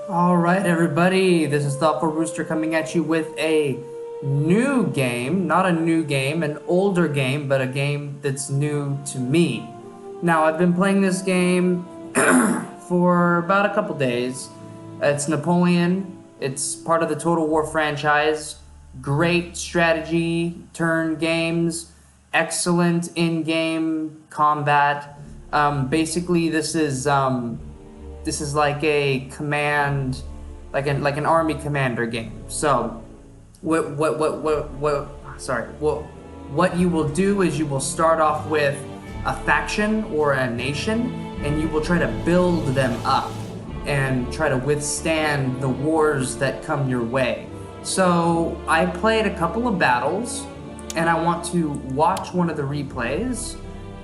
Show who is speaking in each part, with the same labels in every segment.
Speaker 1: Alright everybody, this is Thoughtful Rooster coming at you with a new game. Not a new game, an older game, but a game that's new to me. Now, I've been playing this game for about a couple days. It's Napoleon. It's part of the Total War franchise. Great strategy, turn games, excellent in-game combat. Basically, this is like a command, like an army commander game. So, what you will do is you will start off with a faction or a nation, and you will try to build them up and try to withstand the wars that come your way. So I played a couple of battles, and I want to watch one of the replays.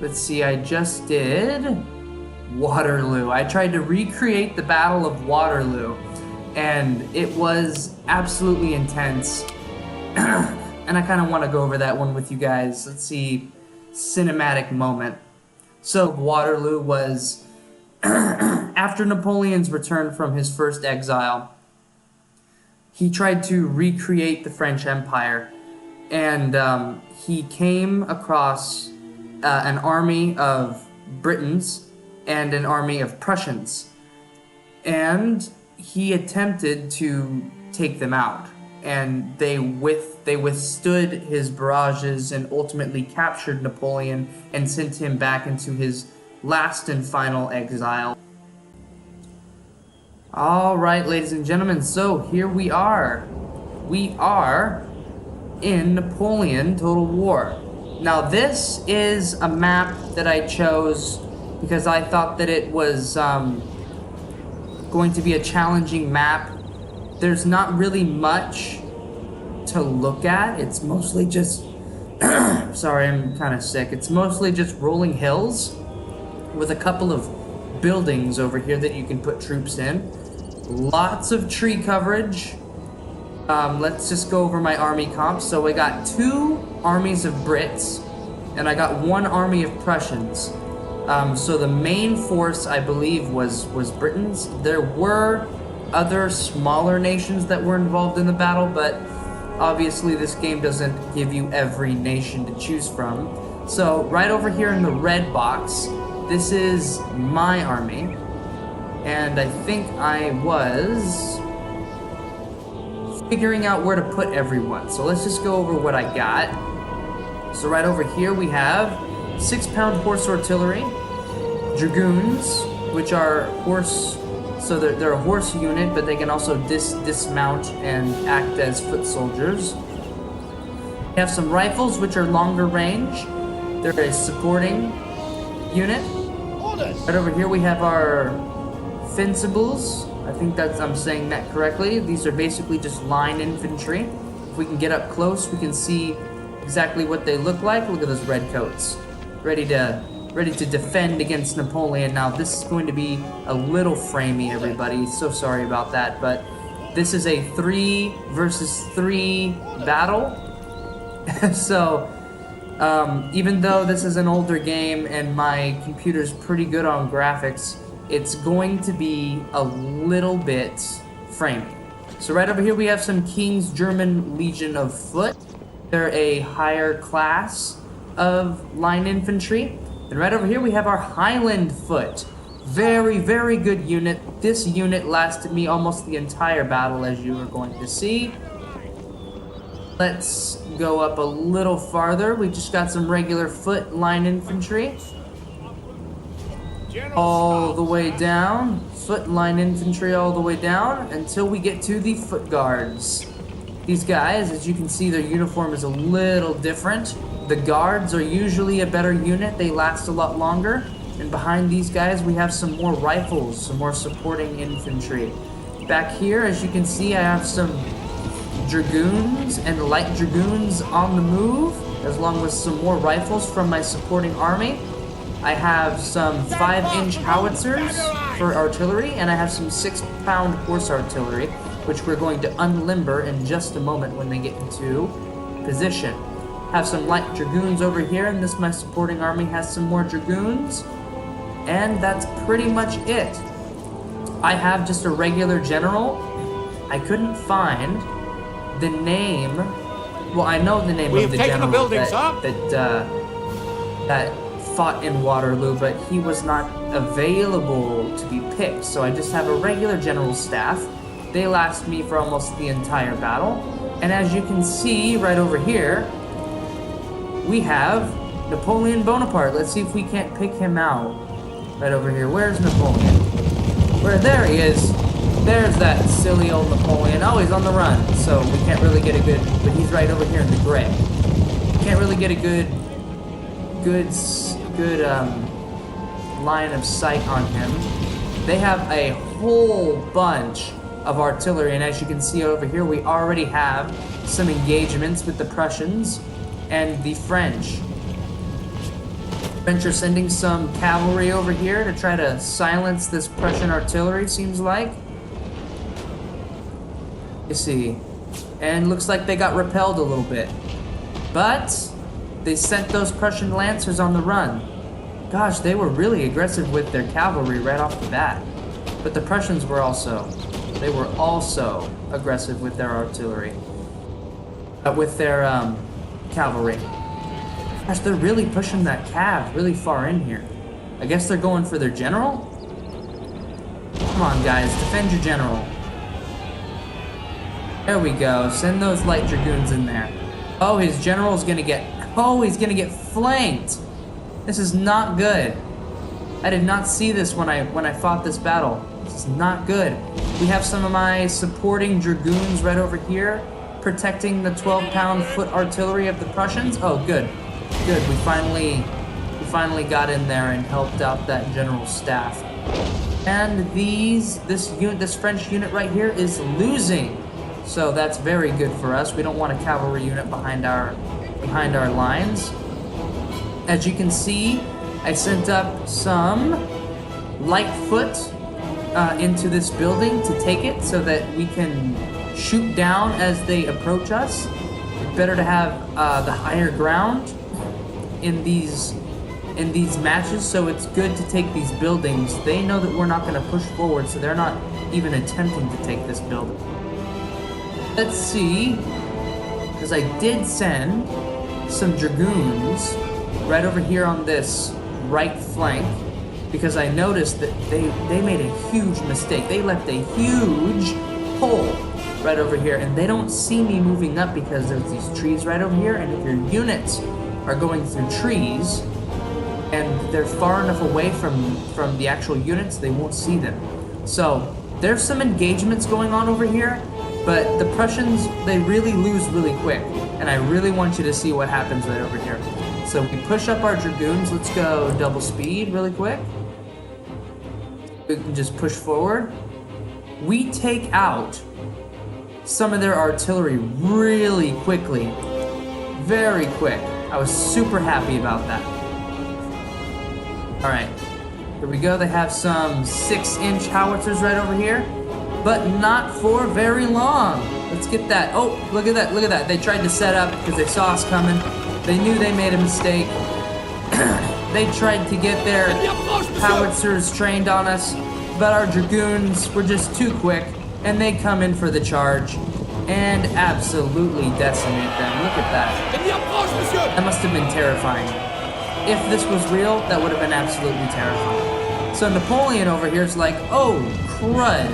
Speaker 1: Let's see, I just did Waterloo. I tried to recreate the Battle of Waterloo, and it was absolutely intense. And I kind of want to go over that one with you guys. Let's see, cinematic moment. So Waterloo was after Napoleon's return from his first exile. He tried to recreate the French Empire, and he came across an army of Britons and an army of Prussians, and he attempted to take them out, and they withstood his barrages and ultimately captured Napoleon and sent him back into his last and final exile. Alright, ladies and gentlemen, so here we are. We are in Napoleon Total War. Now, this is a map that I chose because I thought that it was going to be a challenging map. There's not really much to look at. It's mostly just... sorry, I'm kind of sick. It's mostly just rolling hills with a couple of buildings over here that you can put troops in. Lots of tree coverage. Let's just go over my army comps. So I got 2 armies of Brits, and I got 1 army of Prussians. So the main force, I believe, was Britons. There were other smaller nations that were involved in the battle, but obviously this game doesn't give you every nation to choose from. So right over here in the red box, this is my army, and I think I was figuring out where to put everyone. So let's just go over what I got. So right over here we have 6-pound horse artillery, dragoons, which are horse, so they're a horse unit, but they can also dismount and act as foot soldiers. We have some rifles, which are longer range. They're a supporting unit. Right over here we have our fencibles. I think I'm saying that correctly. These are basically just line infantry. If we can get up close, we can see exactly what they look like. Look at those red coats, ready to defend against Napoleon. Now, this is going to be a little framey, everybody. So sorry about that, but this is a 3 versus 3 battle. So, even though this is an older game and my computer's pretty good on graphics, it's going to be a little bit framey. So right over here we have some King's German Legion of Foot. They're a higher class of line infantry. And right over here we have our Highland Foot. Very, very good unit. This unit lasted me almost the entire battle, as you are going to see. Let's go up a little farther. We just got some regular foot line infantry. All the way down. Foot line infantry all the way down until we get to the foot guards. These guys, as you can see, their uniform is a little different. The guards are usually a better unit. They last a lot longer. And behind these guys, we have some more rifles, some more supporting infantry. Back here, as you can see, I have some dragoons and light dragoons on the move, as long as some more rifles from my supporting army. I have some 5-inch howitzers for artillery, and I have some 6-pound horse artillery, which we're going to unlimber in just a moment when they get into position. Have some light dragoons over here, and this my supporting army has some more dragoons, and that's pretty much it. I have just a regular general. I couldn't find the name. Well, I know the name of the general that fought in Waterloo, but he was not available to be picked. So I just have a regular general staff. They last me for almost the entire battle. And as you can see right over here, we have Napoleon Bonaparte. Let's see if we can't pick him out. Right over here. Where's Napoleon? There he is. There's that silly old Napoleon. Oh, he's on the run, so we can't really get a good... But he's right over here in the gray. Can't really get a good line of sight on him. They have a whole bunch of artillery, and as you can see over here, we already have some engagements with the Prussians and the French. French are sending some cavalry over here to try to silence this Prussian artillery, seems like. You see. And looks like they got repelled a little bit. But they sent those Prussian lancers on the run. Gosh, they were really aggressive with their cavalry right off the bat. But the Prussians were also aggressive with their artillery. With their cavalry. Gosh, they're really pushing that cav really far in here. I guess they're going for their general? Come on, guys, defend your general. There we go. Send those light dragoons in there. Oh, his general's gonna get... Oh, he's gonna get flanked. This is not good. I did not see this when I fought this battle. This is not good. We have some of my supporting dragoons right over here, protecting the 12-pound foot artillery of the Prussians. Oh, good. Good. We finally got in there and helped out that general staff. And this French unit right here is losing. So that's very good for us. We don't want a cavalry unit behind our lines. As you can see, I sent up some light foot into this building to take it so that we can shoot down as they approach us. It's better to have the higher ground in these matches, so it's good to take these buildings. They know that we're not going to push forward, so they're not even attempting to take this building. Let's see, because I did send some dragoons right over here on this right flank, because I noticed that they made a huge mistake. They left a huge hole right over here, and they don't see me moving up because there's these trees right over here, and if your units are going through trees and they're far enough away from the actual units, they won't see them. So there's some engagements going on over here, but the Prussians, they really lose really quick, and I really want you to see what happens right over here. So we push up our dragoons. Let's go double speed really quick. We can just push forward. We take out some of their artillery really quickly. Very quick. I was super happy about that. Alright, here we go. They have some 6-inch howitzers right over here, but not for very long. Let's get that. Oh, look at that, look at that. They tried to set up because they saw us coming. They knew they made a mistake. They tried to get their howitzers trained on us, but our dragoons were just too quick, and they come in for the charge and absolutely decimate them. Look at that. That must have been terrifying. If this was real, that would have been absolutely terrifying. So Napoleon over here is like, oh, crud.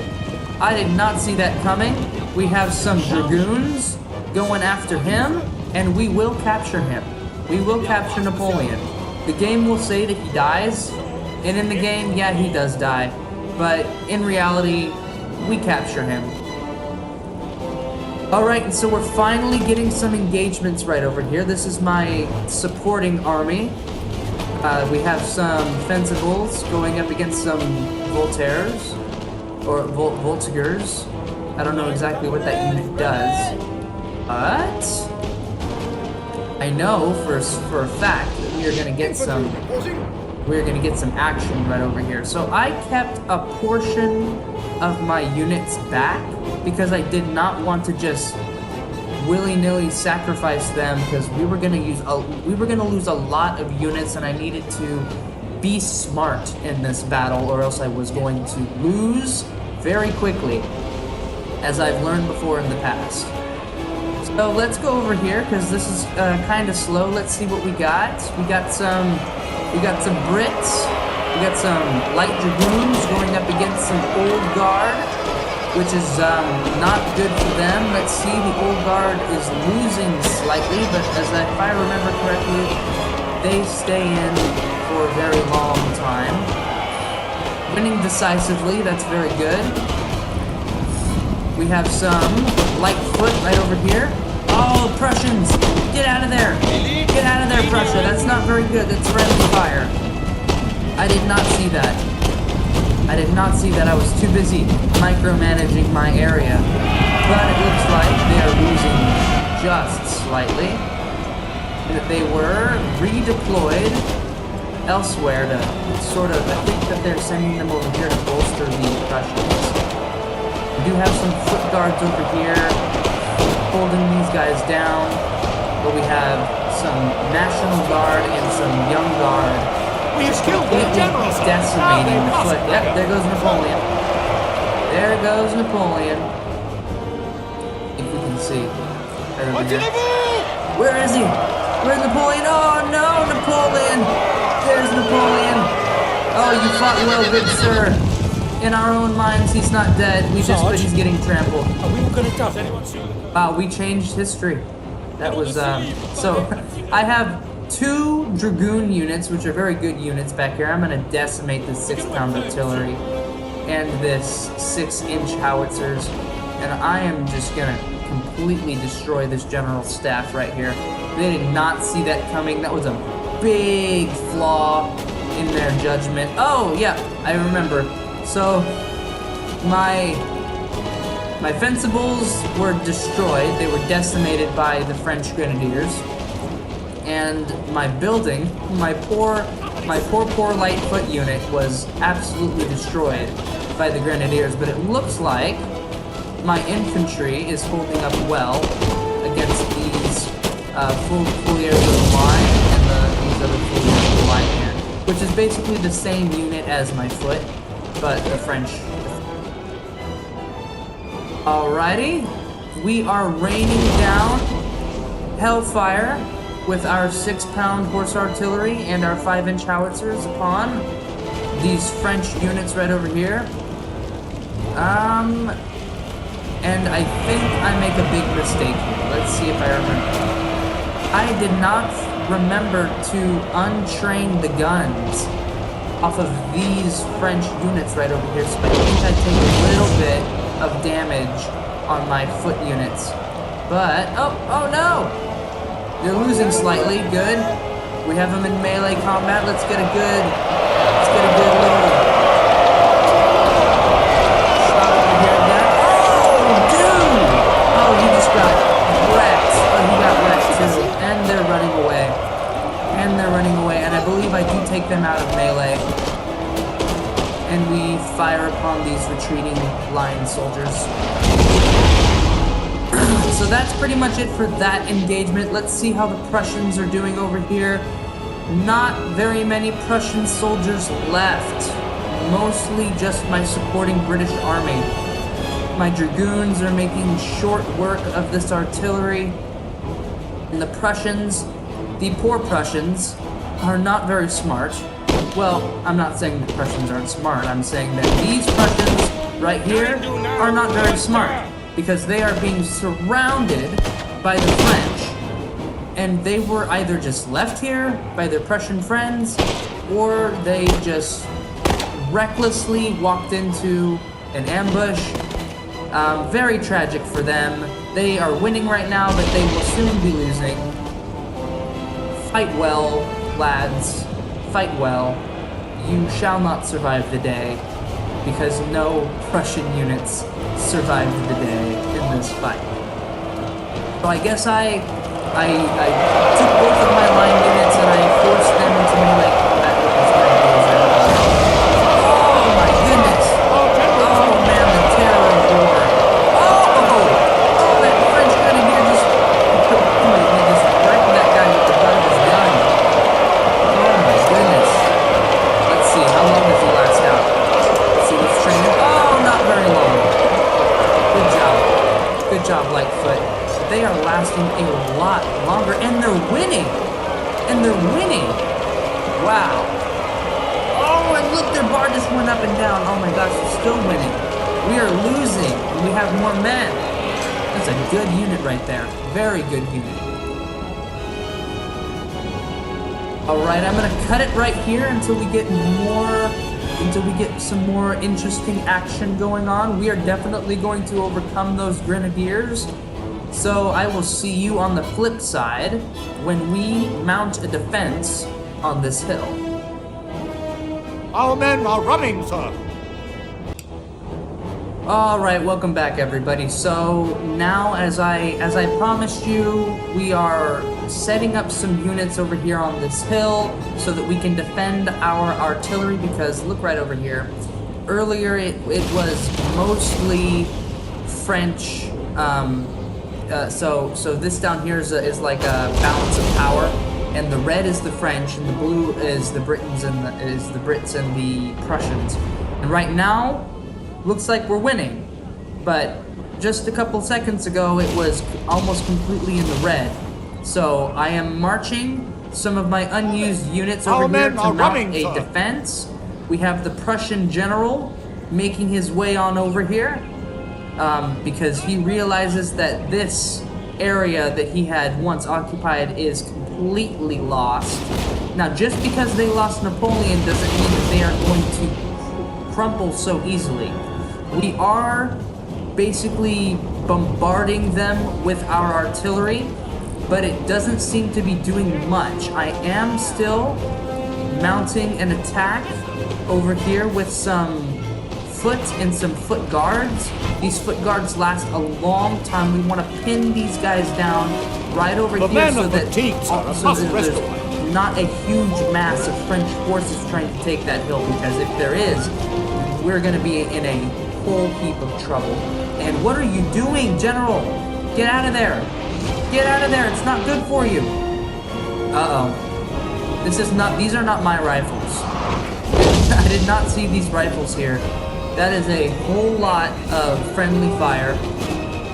Speaker 1: I did not see that coming. We have some dragoons going after him, and we will capture him. We will capture Napoleon. The game will say that he dies, and in the game, yeah, he does die. But in reality, we capture him. Alright, and so we're finally getting some engagements right over here. This is my supporting army. We have some Fencibles going up against some Voltaires, or Voltigeurs. I don't know exactly what that unit does, but I know for a fact that we are going to get some action right over here. So I kept a portion of my units back because I did not want to just willy-nilly sacrifice them, because we were going to lose a lot of units, and I needed to be smart in this battle, or else I was going to lose very quickly, as I've learned before in the past. So let's go over here, because this is kind of slow. Let's see what we got. We got some Brits. We got some light dragoons going up against some old guard, which is not good for them. Let's see, the old guard is losing slightly, but if I remember correctly, they stay in for a very long time. Winning decisively, that's very good. We have some light foot right over here. Oh, Prussians! Get out of there! Get out of there, Prussia! That's not very good. That's friendly fire. I did not see that. I did not see that. I was too busy micromanaging my area. But it looks like they are losing just slightly. That they were redeployed elsewhere to sort of, I think that they're sending them over here to bolster the Prussians. We do have some foot guards over here holding these guys down, but we have some National Guard and some Young Guard
Speaker 2: We have killed the general, sir.
Speaker 1: decimating the foot. Yep, there goes Napoleon. There goes Napoleon. If we can see. Right over here. Where is he? Where's Napoleon? Oh no, Napoleon! There's Napoleon! Oh, you fought well, good sir. In our own minds, he's not dead. But he's getting trampled.
Speaker 2: Are we all going to die? Anyone see?
Speaker 1: Wow, we changed history. That was, so, I have 2 Dragoon units, which are very good units back here. I'm gonna decimate this 6-pound artillery and this 6-inch howitzers, and I am just gonna completely destroy this general staff right here. They did not see that coming. That was a big flaw in their judgment. Oh, yeah, I remember. So, my fencibles were destroyed. They were decimated by the French grenadiers. And my building, my poor light foot unit was absolutely destroyed by the grenadiers. But it looks like my infantry is holding up well against these fouliers of the line and these other fouliers of the line here, which is basically the same unit as my foot, but the French. Alrighty, we are raining down hellfire with our 6-pound horse artillery and our 5-inch howitzers upon these French units right over here. And I think I make a big mistake here. Let's see if I remember. I did not remember to untrain the guns off of these French units right over here, so I think I take a little bit of damage on my foot units. But, oh no! They're losing slightly, good. We have them in melee combat. Let's get a good little shot over here again. Oh, dude! Oh, he just got wrecked. Oh, he got wrecked too. And they're running away. And I believe I do take them out of melee. And we fire upon these retreating line soldiers. So that's pretty much it for that engagement. Let's see how the Prussians are doing over here. Not very many Prussian soldiers left. Mostly just my supporting British army. My dragoons are making short work of this artillery. And the Prussians, the poor Prussians, are not very smart. Well, I'm not saying the Prussians aren't smart. I'm saying that these Prussians right here are not very smart, because they are being surrounded by the French. And they were either just left here by their Prussian friends, or they just recklessly walked into an ambush. Very tragic for them. They are winning right now, but they will soon be losing. Fight well, lads. Fight well. You shall not survive the day, because no Prussian units survived the day in this fight. So I guess I took both of my line units and I forced them into melee combat with these grenadiers. Oh my goodness! Oh man, the terror of war! Oh, that French grenadier just wrecked that guy with the butt of his gun. Oh my goodness! Let's see, how long does he last out? Let's see, let's train him. Oh, not very long. light foot. They are lasting a lot longer, and they're winning. And they're winning. Wow. Oh, and look, their bar just went up and down. Oh my gosh, they're still winning. We are losing, and we have more men. That's a good unit right there. Very good unit. Alright, I'm gonna cut it right here until we get some more interesting action going on. We are definitely going to overcome those grenadiers. So I will see you on the flip side when we mount a defense on this hill.
Speaker 2: Our men are running, sir.
Speaker 1: Alright, welcome back everybody. So now as I promised you, we are setting up some units over here on this hill so that we can defend our artillery, because look right over here. Earlier it was mostly French, so this down here is like a balance of power, and the red is the French and the blue is the Britons and the Brits and the Prussians. And right now, looks like we're winning, but just a couple seconds ago it was almost completely in the red. So I am marching some of my unused units over here to mount a defense. We have the Prussian general making his way on over here because he realizes that this area that he had once occupied is completely lost. Now, just because they lost Napoleon doesn't mean that they are going to crumple so easily. We are basically bombarding them with our artillery, but it doesn't seem to be doing much. I am still mounting an attack over here with some foot and some foot guards. These foot guards last a long time. We want to pin these guys down right over here so that there's not a huge mass of French forces trying to take that hill, because if there is, we're going to be in a whole heap of trouble. And what are you doing, General? Get out of there. Get out of there. It's not good for you. Uh-oh. These are not my rifles. I did not see these rifles here. That is a whole lot of friendly fire.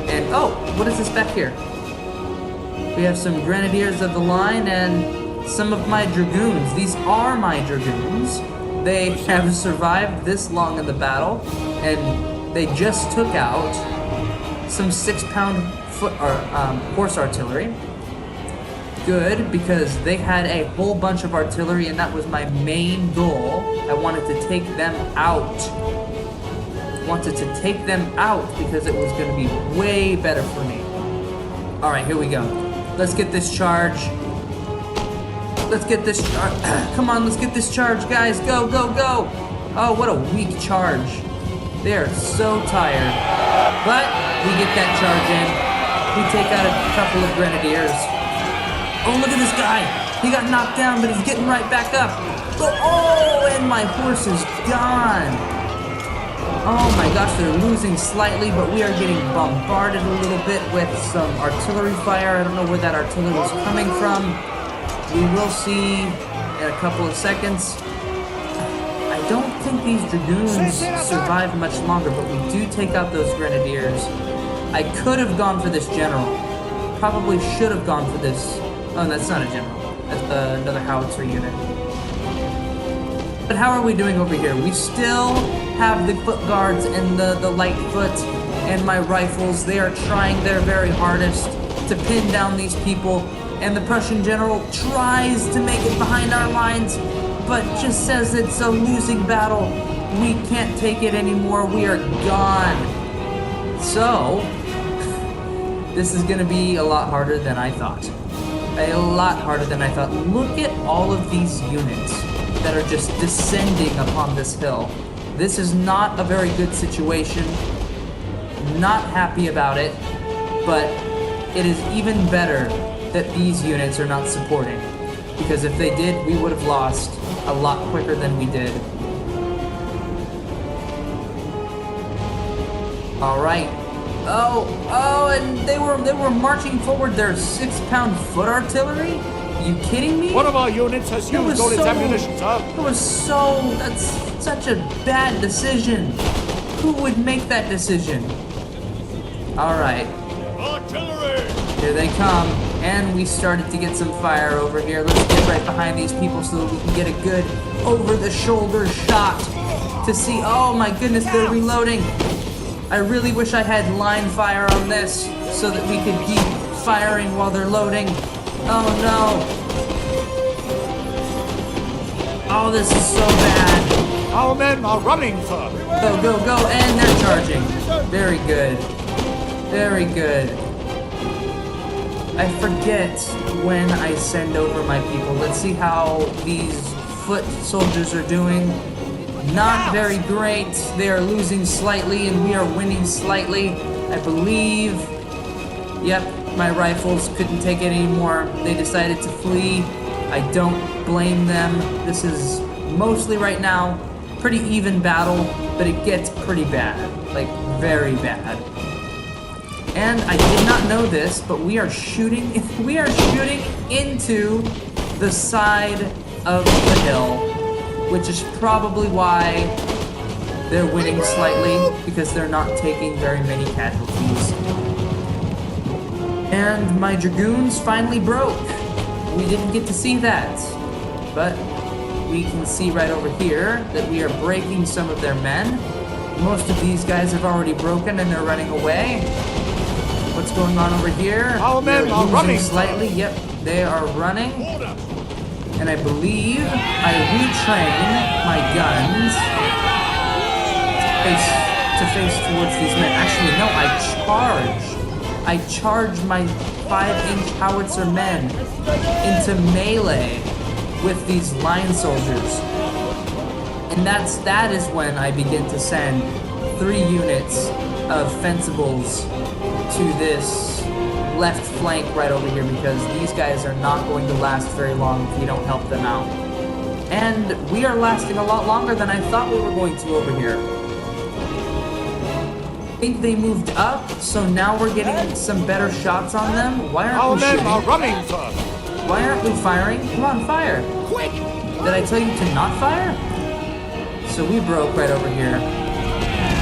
Speaker 1: And, oh, what is this back here? We have some grenadiers of the line and some of my dragoons. These are my dragoons. They have survived this long in the battle, and they just took out some 6-pound horse artillery. Good, because they had a whole bunch of artillery, and that was my main goal. I wanted to take them out. Because it was going to be way better for me. Alright, here we go. Let's get this charge. Come on, let's get this charge, guys. Go, go, go. Oh, what a weak charge. They are so tired. But we get that charge in. We take out a couple of grenadiers. Oh, look at this guy. He got knocked down, but he's getting right back up. Oh, and my horse is gone. Oh my gosh, they're losing slightly, but we are getting bombarded a little bit with some artillery fire. I don't know where that artillery was coming from. We will see in a couple of seconds. I don't think these dragoons survive much longer, but we do take out those grenadiers. I could have gone for this general. Probably should have gone for this. Oh, that's not a general. That's another howitzer unit. But how are we doing over here? We still have the foot guards and the light foot and my rifles. They are trying their very hardest to pin down these people. And the Prussian general tries to make it behind our lines, but just says it's a losing battle. We can't take it anymore. We are gone. So, this is going to be a lot harder than I thought. A lot harder than I thought. Look at all of these units that are just descending upon this hill. This is not a very good situation. Not happy about it, but it is even better that these units are not supporting, because if they did, we would have lost a lot quicker than we did. Alright. Oh, and they were marching forward their 6-pound foot artillery? Are you kidding me?
Speaker 2: One of our units has used all its ammunition, sir.
Speaker 1: That's such a bad decision. Who would make that decision? Alright.
Speaker 2: Artillery!
Speaker 1: Here they come, and we started to get some fire over here. Let's get right behind these people so that we can get a good over-the-shoulder shot to see. Oh my goodness, they're reloading. I really wish I had line fire on this so that we could keep firing while they're loading. Oh no. Oh, this is so bad.
Speaker 2: Our men are running, sir.
Speaker 1: Go, go, go, and they're charging. Very good. Very good. I forget when I send over my people. Let's see how these foot soldiers are doing. Not very great. They are losing slightly, and we are winning slightly. I believe. Yep, my rifles couldn't take it anymore. They decided to flee. I don't blame them. This is mostly right now pretty even battle, but it gets pretty bad. Like, very bad. And I did not know this, but we are shooting into the side of the hill, which is probably why they're winning slightly, because they're not taking very many casualties. And my dragoons finally broke. We didn't get to see that, but we can see right over here that we are breaking some of their men. Most of these guys have already broken and they're running away. What's going on over here?
Speaker 2: Our men are running
Speaker 1: slightly. Yep, they are running. And I believe I retrain my guns to face towards these men. Actually, no, I charge my 5-inch howitzer men into melee with these line soldiers. And that is when I begin to send 3 units of fencibles to this left flank right over here, because these guys are not going to last very long if you don't help them out. And we are lasting a lot longer than I thought we were going to over here. I think they moved up, so now we're getting some better shots on them. Why aren't we shooting?
Speaker 2: Our men are running, sir.
Speaker 1: Why aren't we firing? Come on, fire.
Speaker 2: Quick!
Speaker 1: Did I tell you to not fire? So we broke right over here.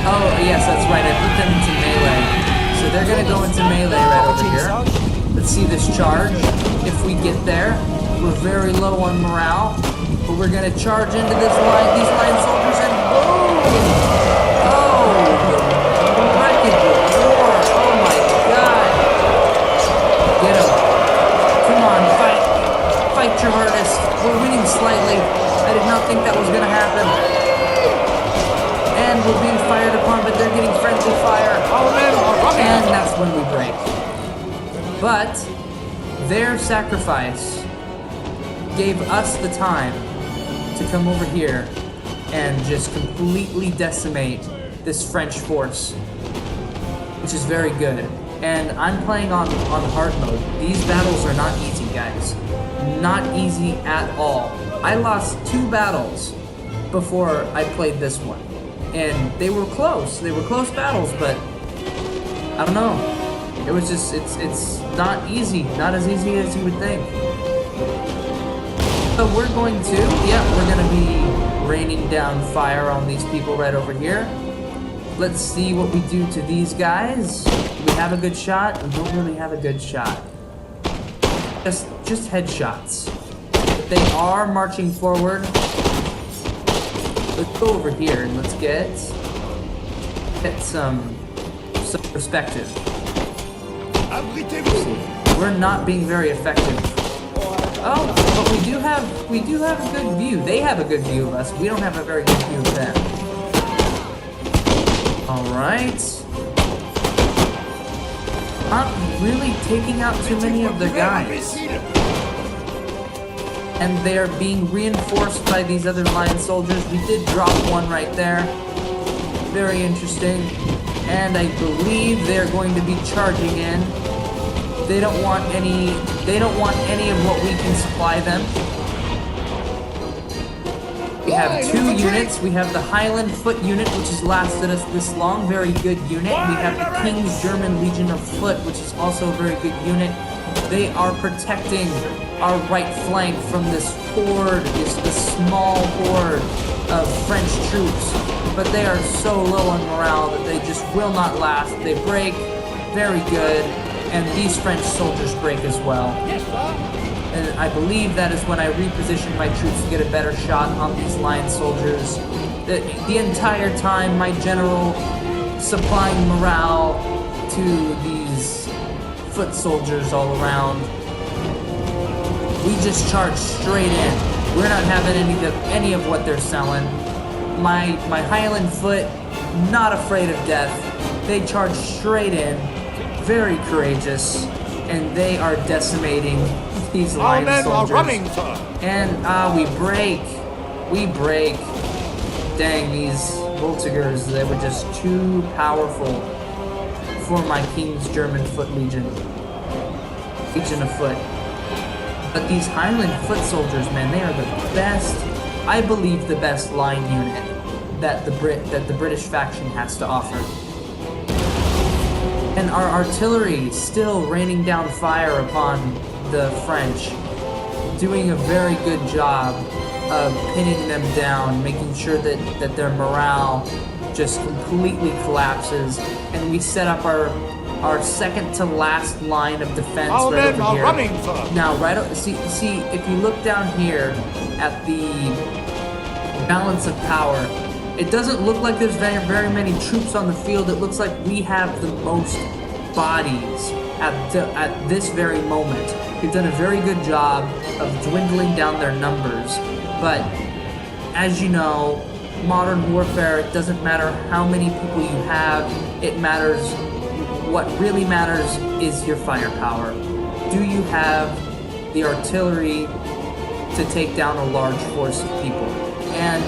Speaker 1: Oh, yes, that's right. I put them into melee. So they're going to go into melee right over here. Let's see this charge. If we get there, we're very low on morale. But we're going to charge into these line soldiers, and boom! Oh, the wreckage of war. Oh my god. Get him. Come on, fight. Fight your hardest. We're winning slightly. I did not think that was going to happen. And we're being fired upon, but they're getting friendly fire. And that's when we break. But their sacrifice gave us the time to come over here and just completely decimate this French force, which is very good. And I'm playing on hard mode. These battles are not easy, guys. Not easy at all. I lost 2 battles before I played this one. And they were close. They were close battles, but I don't know. It was just, it's not easy. Not as easy as you would think. So we're going to be raining down fire on these people right over here. Let's see what we do to these guys. Do we have a good shot? We don't really have a good shot. Just headshots. But they are marching forward. Let's go over here and let's get some perspective. We're not being very effective. Oh, but we do have a good view. They have a good view of us. We don't have a very good view of them. All right. Not really taking out too many of their guys. And they are being reinforced by these other line soldiers. We did drop one right there. Very interesting. And I believe they're going to be charging in. They don't want any of what we can supply them. We have 2 units. We have the Highland Foot unit, which has lasted us this long. Very good unit. We have the King's German Legion of Foot, which is also a very good unit. They are protecting our right flank from this horde, this small horde of French troops. But they are so low on morale that they just will not last. They break. Very good. and these French soldiers break as well.
Speaker 2: Yes, sir.
Speaker 1: And I believe that is when I reposition my troops to get a better shot on these lion soldiers. The entire time, my general supplying morale to these foot soldiers all around. We just charge straight in. We're not having any of what they're selling. My Highland foot, not afraid of death. They charge straight in, very courageous, and they are decimating these
Speaker 2: Our
Speaker 1: lion
Speaker 2: men
Speaker 1: soldiers.
Speaker 2: are running, sir.
Speaker 1: And we break. We break. Dang, these Voltigeurs, they were just too powerful for my King's German Foot Legion. Legion of Foot. But these Highland foot soldiers, man, they are the best, I believe the best line unit that the British faction has to offer. And our artillery still raining down fire upon the French, doing a very good job of pinning them down, making sure that their morale just completely collapses, and we set up our second to last line of defense
Speaker 2: Our
Speaker 1: right
Speaker 2: men
Speaker 1: over
Speaker 2: are
Speaker 1: here.
Speaker 2: running, sir.
Speaker 1: Now, see, if you look down here at the balance of power, it doesn't look like there's very many troops on the field. It looks like we have the most bodies at this very moment. We've done a very good job of dwindling down their numbers, but as you know, modern warfare, it doesn't matter how many people you have, it matters. What really matters is your firepower. Do you have the artillery to take down a large force of people? And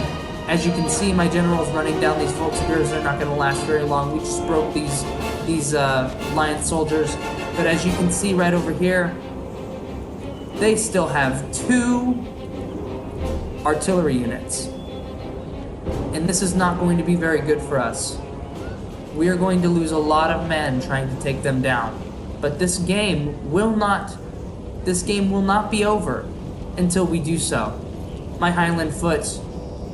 Speaker 1: as you can see, my general's running down these Voltigeurs. They're not going to last very long. We just broke these lion soldiers. But as you can see right over here, they still have 2 artillery units. And this is not going to be very good for us. We are going to lose a lot of men trying to take them down. But this game will not be over until we do so. My Highland foot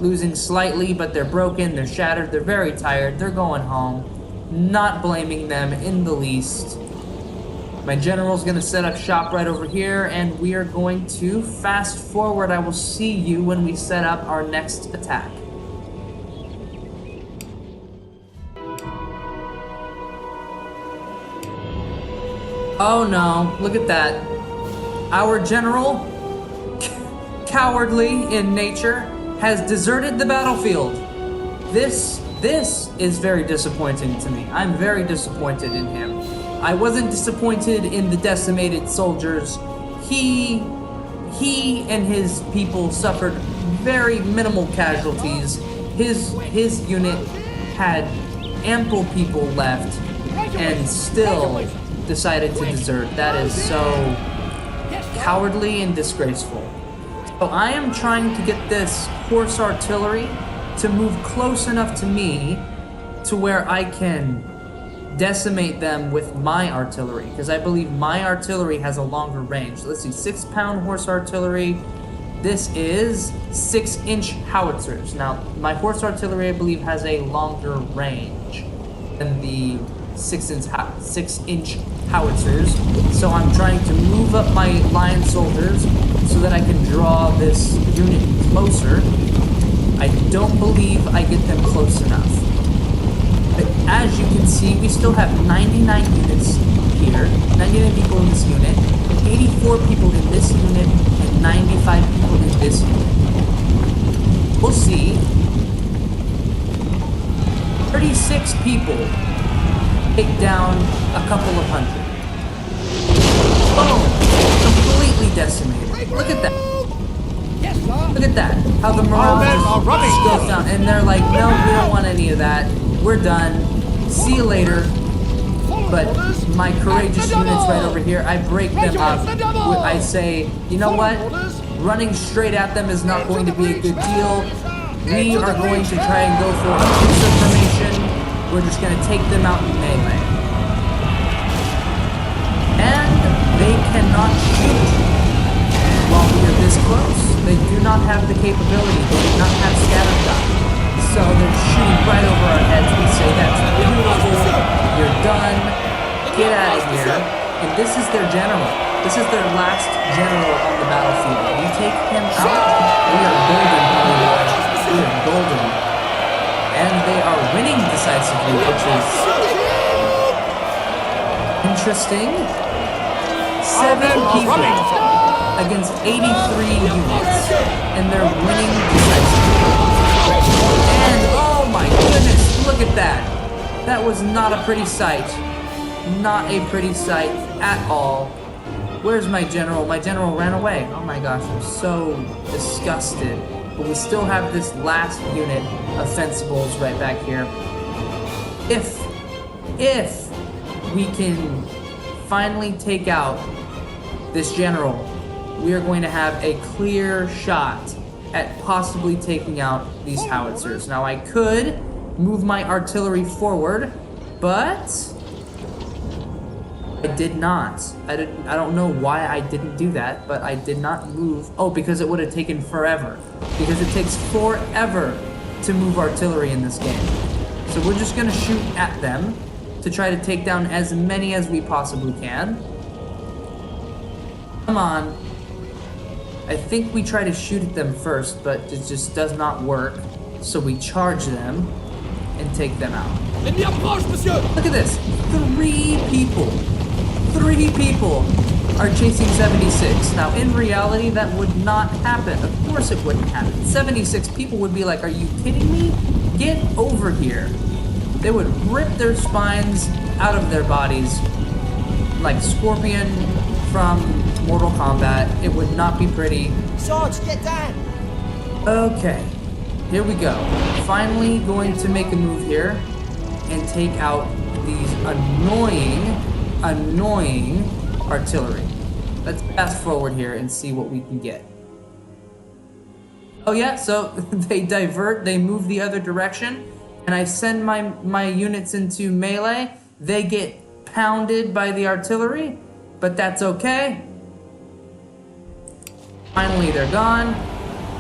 Speaker 1: losing slightly, but they're broken, they're shattered, they're very tired, they're going home. Not blaming them in the least. My general's gonna set up shop right over here, and we are going to fast forward. I will see you when we set up our next attack. Oh no, look at that. Our general, cowardly in nature, has deserted the battlefield. This is very disappointing to me. I'm very disappointed in him. I wasn't disappointed in the decimated soldiers. He and his people suffered very minimal casualties. His unit had ample people left and still decided to desert. That is so cowardly and disgraceful. So I am trying to get this horse artillery to move close enough to me to where I can decimate them with my artillery, because I believe my artillery has a longer range. Let's see, 6-pound horse artillery. This is 6-inch howitzers. Now, my horse artillery, I believe, has a longer range than the 6-inch howitzers. So I'm trying to move up my lion soldiers so that I can draw this unit closer. I don't believe I get them close enough. But as you can see, we still have 99 units here, 99 people in this unit, 84 people in this unit, and 95 people in this unit. We'll see. 36 people take down a couple of hundred. Boom! Completely decimated. Look at that. Look at that. How the morale just goes down. And they're like, no, we don't want any of that. We're done. See you later. But my courageous units right over here, I break them up. I say, you know what? Running straight at them is not going to be a good deal. We are going to try and go for a pincer formation. We're just going to take them out in melee. And they cannot shoot while we are this close. They do not have the capability. They do not have scattershot. So they're shooting right over our heads. We say, that's beautiful. You're done. Get out of here. And this is their general. This is their last general on the battlefield. We take him out, we are golden, honey boy. We are golden. And they are winning decisively, which is interesting. 7 people against 83 units, and they're winning decisively. And oh my goodness, look at that. That was not a pretty sight. Not a pretty sight at all. Where's my general? My general ran away. Oh my gosh, I'm so disgusted. But we still have this last unit of Fencibles right back here. If we can finally take out this general, we are going to have a clear shot at possibly taking out these howitzers. Now I could move my artillery forward, but I did not. I don't know why I didn't do that, but I did not move. Oh, because it would have taken forever. Because it takes forever to move artillery in this game. So we're just gonna shoot at them to try to take down as many as we possibly can. Come on. I think we try to shoot at them first, but it just does not work. So we charge them and take them out. Look at this. 3 people. 3 people are chasing 76. Now, in reality, that would not happen. Of course it wouldn't happen. 76 people would be like, are you kidding me? Get over here. They would rip their spines out of their bodies like Scorpion from Mortal Kombat. It would not be pretty.
Speaker 3: Sarge, get down!
Speaker 1: Okay, here we go. Finally going to make a move here and take out these annoying artillery. Let's fast forward here and see what we can get. Oh yeah, so they divert, they move the other direction, and I send my units into melee. They get pounded by the artillery, but that's okay. Finally, they're gone.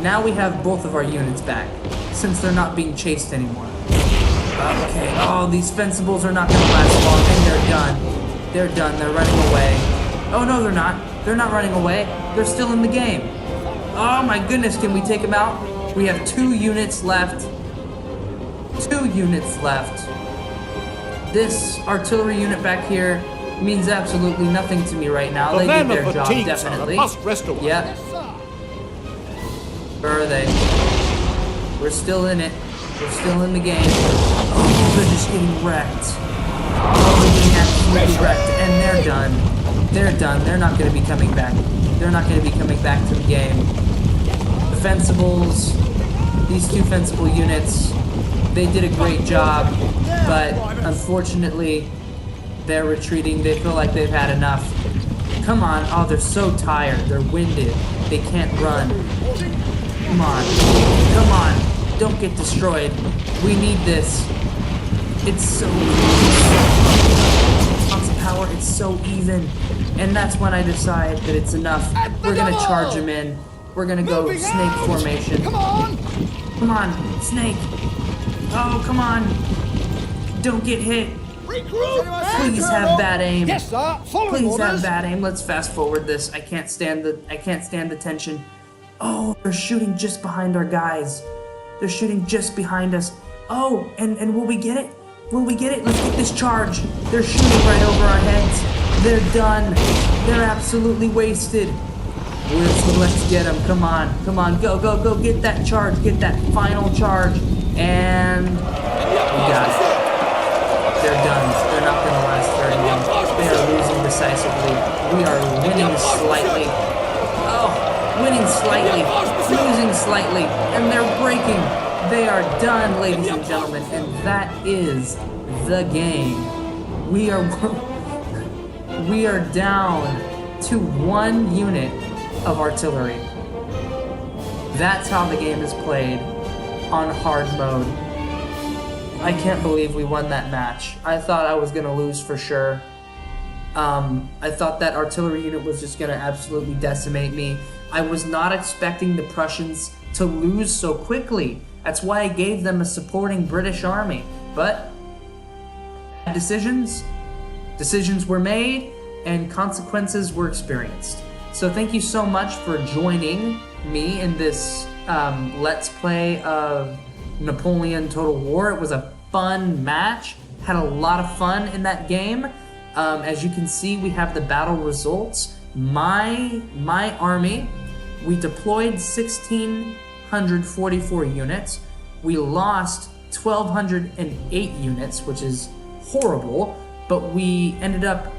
Speaker 1: Now we have both of our units back, since they're not being chased anymore. Okay, oh, these Fencibles are not gonna last long, and they're done. They're done, they're running away. Oh no, they're not. They're not running away. They're still in the game. Oh my goodness, can we take them out? We have 2 units left. 2 units left. This artillery unit back here means absolutely nothing to me right now. They did their job, definitely. Yep. Where are they? We're still in it. We're still in the game. Oh, they're just getting wrecked. Oh, they're getting absolutely wrecked, and they're done. They're done. They're not going to be coming back. They're not going to be coming back to the game. The Fencibles, these 2 Fencible units, they did a great job, but unfortunately, they're retreating. They feel like they've had enough. Come on. Oh, they're so tired. They're winded. They can't run. Come on. Come on. Don't get destroyed. We need this. It's so lots of power. It's so even. And that's when I decide that it's enough. We're gonna charge him in. We're gonna go snake formation.
Speaker 2: Come on!
Speaker 1: Come on, snake. Oh, come on. Don't get hit. Please have bad aim.
Speaker 2: Yes, sir. Following
Speaker 1: Please have
Speaker 2: orders.
Speaker 1: bad aim. Let's fast forward this. I can't stand the tension. Oh, they're shooting just behind our guys. They're shooting just behind us. Oh, and will we get it? Will we get it? Let's get this charge. They're shooting right over our heads. They're done. They're absolutely wasted. Let's get them. Come on. Come on. Go, go, go. Get that charge. Get that final charge. And we got it. They're done. They're not going to last very long. They are losing decisively. We are winning slightly. Oh, winning slightly. Losing slightly. And they're breaking. They are done, ladies and gentlemen. And that is the game. We are down to 1 unit of artillery. That's how the game is played on hard mode. I can't believe we won that match. I thought I was gonna lose for sure. I thought that artillery unit was just gonna absolutely decimate me. I was not expecting the Prussians to lose so quickly. That's why I gave them a supporting British army. But decisions were made, and consequences were experienced. So thank you so much for joining me in this Let's Play of Napoleon Total War. It was a fun match. Had a lot of fun in that game. As you can see, we have the battle results. My army, we deployed 1,644 units. We lost 1,208 units, which is horrible, but we ended up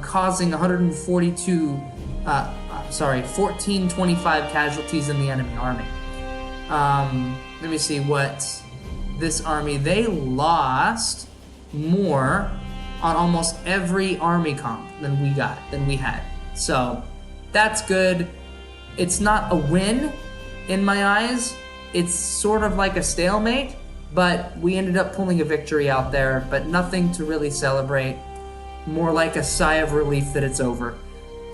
Speaker 1: causing 1,425 casualties in the enemy army. Let me see what this army, they lost more on almost every army comp than we had. So that's good. It's not a win in my eyes. It's sort of like a stalemate, but we ended up pulling a victory out there, but nothing to really celebrate. More like a sigh of relief that it's over.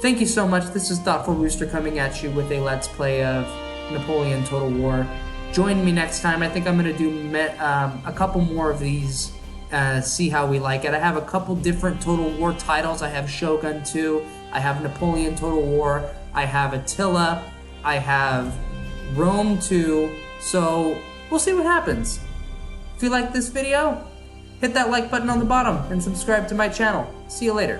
Speaker 1: Thank you so much. This is Thoughtful Rooster coming at you with a Let's Play of Napoleon Total War. Join me next time. I think I'm going to do a couple more of these, see how we like it. I have a couple different Total War titles. I have Shogun 2, I have Napoleon Total War, I have Attila, I have Rome 2, so we'll see what happens. If you like this video, hit that like button on the bottom and subscribe to my channel. See you later.